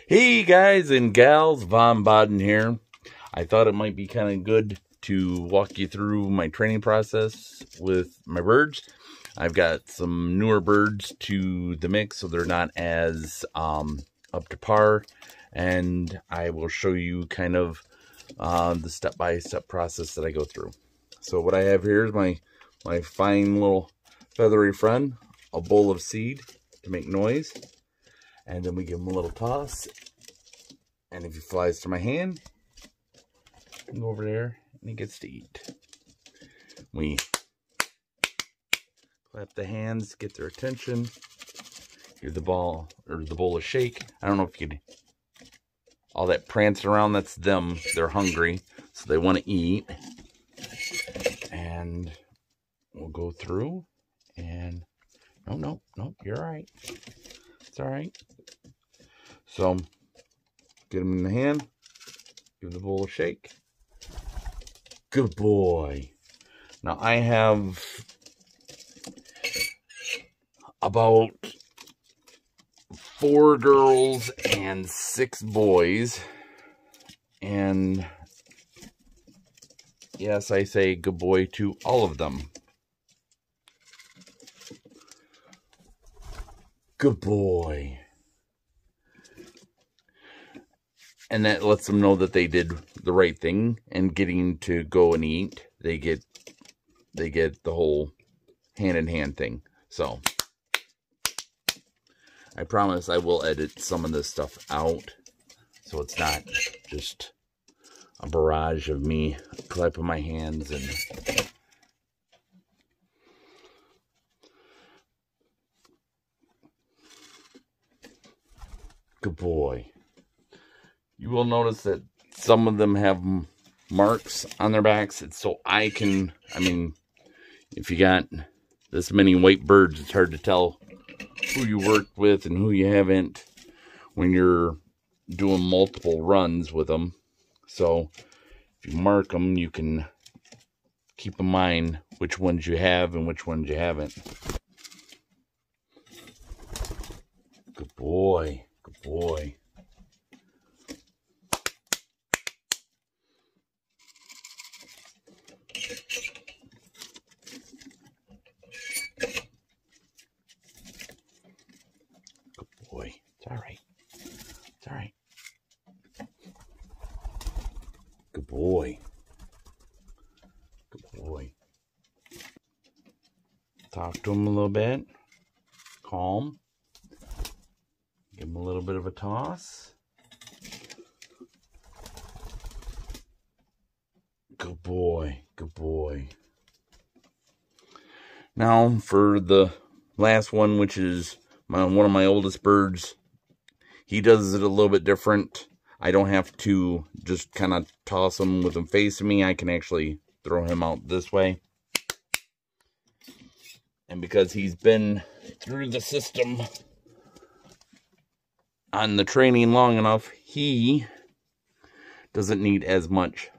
Hey guys and gals, Von Baden here. I thought it might be kind of good to walk you through my training process with my birds. I've got some newer birds to the mix, so they're not as up to par, and I will show you kind of the step-by-step process that I go through. So what I have here is my fine little feathery friend, a bowl of seed to make noise. And then we give him a little toss. And if he flies to my hand, I can go over there and he gets to eat. We clap the hands, get their attention. Give the ball or the bowl a shake. I don't know if you could, all that prancing around, that's them. They're hungry, so they want to eat. And we'll go through and no, you're all right. It's all right. So, get him in the hand, give the bowl a shake. Good boy. Now, I have about 4 girls and 6 boys. And, yes, I say good boy to all of them. Good boy. And that lets them know that they did the right thing and getting to go and eat. They get the whole hand-in-hand thing. So I promise I will edit some of this stuff out, so it's not just a barrage of me clapping my hands and good boy. You will notice that some of them have marks on their backs. It's so I mean, if you got this many white birds, it's hard to tell who you worked with and who you haven't when you're doing multiple runs with them. So if you mark them, you can keep in mind which ones you have and which ones you haven't. Good boy. Good boy. Boy, it's all right. It's all right. Good boy. Good boy. Talk to him a little bit. Calm. Give him a little bit of a toss. Good boy. Good boy. Now for the last one, which is one of my oldest birds, he does it a little bit different. I don't have to just kind of toss him with him facing me. I can actually throw him out this way. And because he's been through the system on the training long enough, he doesn't need as much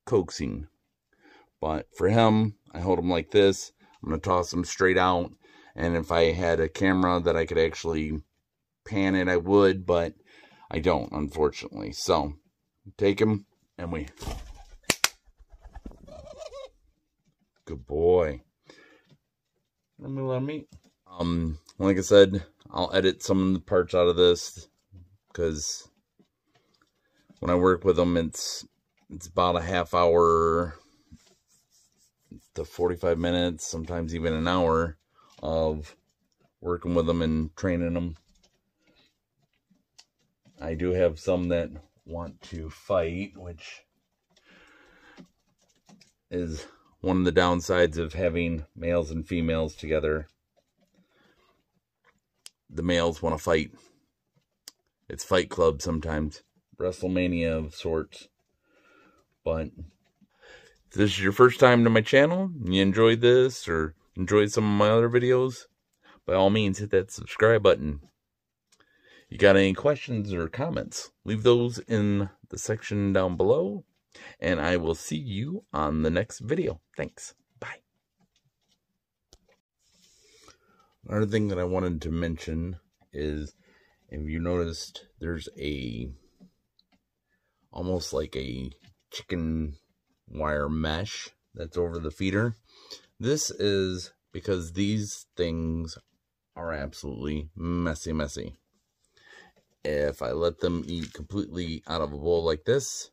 coaxing. But for him, I hold him like this. I'm going to toss him straight out. And if I had a camera that I could actually pan it, I would, but I don't, unfortunately. So, take him, and we... Good boy. Let me... like I said, I'll edit some of the parts out of this, because when I work with them, it's about a half hour to 45 minutes, sometimes even an hour of working with them and training them. I do have some that want to fight, which is one of the downsides of having males and females together. The males want to fight. It's Fight Club sometimes. WrestleMania of sorts. But if this is your first time to my channel, and you enjoyed this or enjoyed some of my other videos, by all means hit that subscribe button. You got any questions or comments, leave those in the section down below, and I will see you on the next video. Thanks. Bye. Another thing that I wanted to mention is if you noticed, there's almost like a chicken wire mesh that's over the feeder. This is because these things are absolutely messy. If I let them eat completely out of a bowl like this,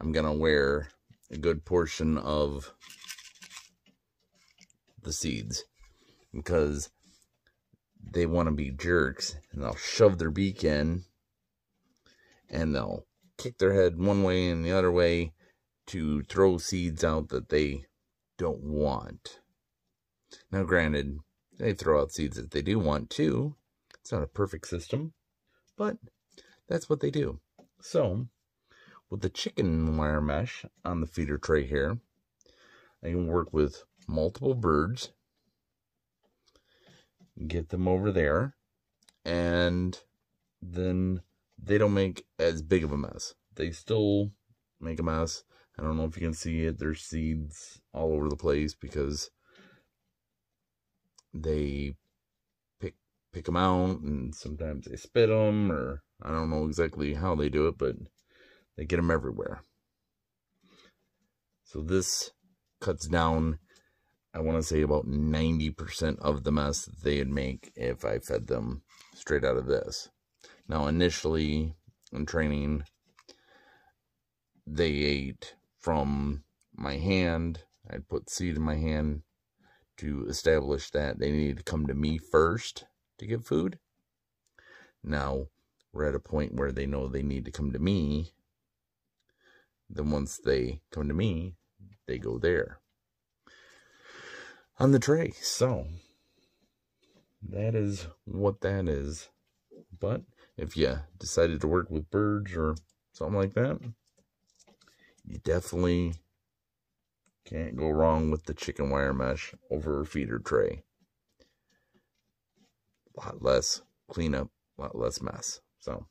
I'm gonna wear a good portion of the seeds, because they want to be jerks and they'll shove their beak in and they'll kick their head one way and the other way to throw seeds out that they don't want. Now granted, they throw out seeds that they do want too. It's not a perfect system, but that's what they do. So with the chicken wire mesh on the feeder tray here, I can work with multiple birds, get them over there, and then they don't make as big of a mess. They still make a mess. I don't know if you can see it. There's seeds all over the place because they pick them out, and sometimes they spit them, or I don't know exactly how they do it, but they get them everywhere. So this cuts down, I want to say, about 90% of the mess that they'd make if I fed them straight out of this. Now, initially in training, they ate from my hand. I'd put seed in my hand to establish that they needed to come to me first to get food. Now, we're at a point where they know they need to come to me. Then once they come to me, they go there on the tray. So that is what that is. But if you decided to work with birds or something like that, you definitely can't go wrong with the chicken wire mesh over a feeder tray. A lot less cleanup, a lot less mess. So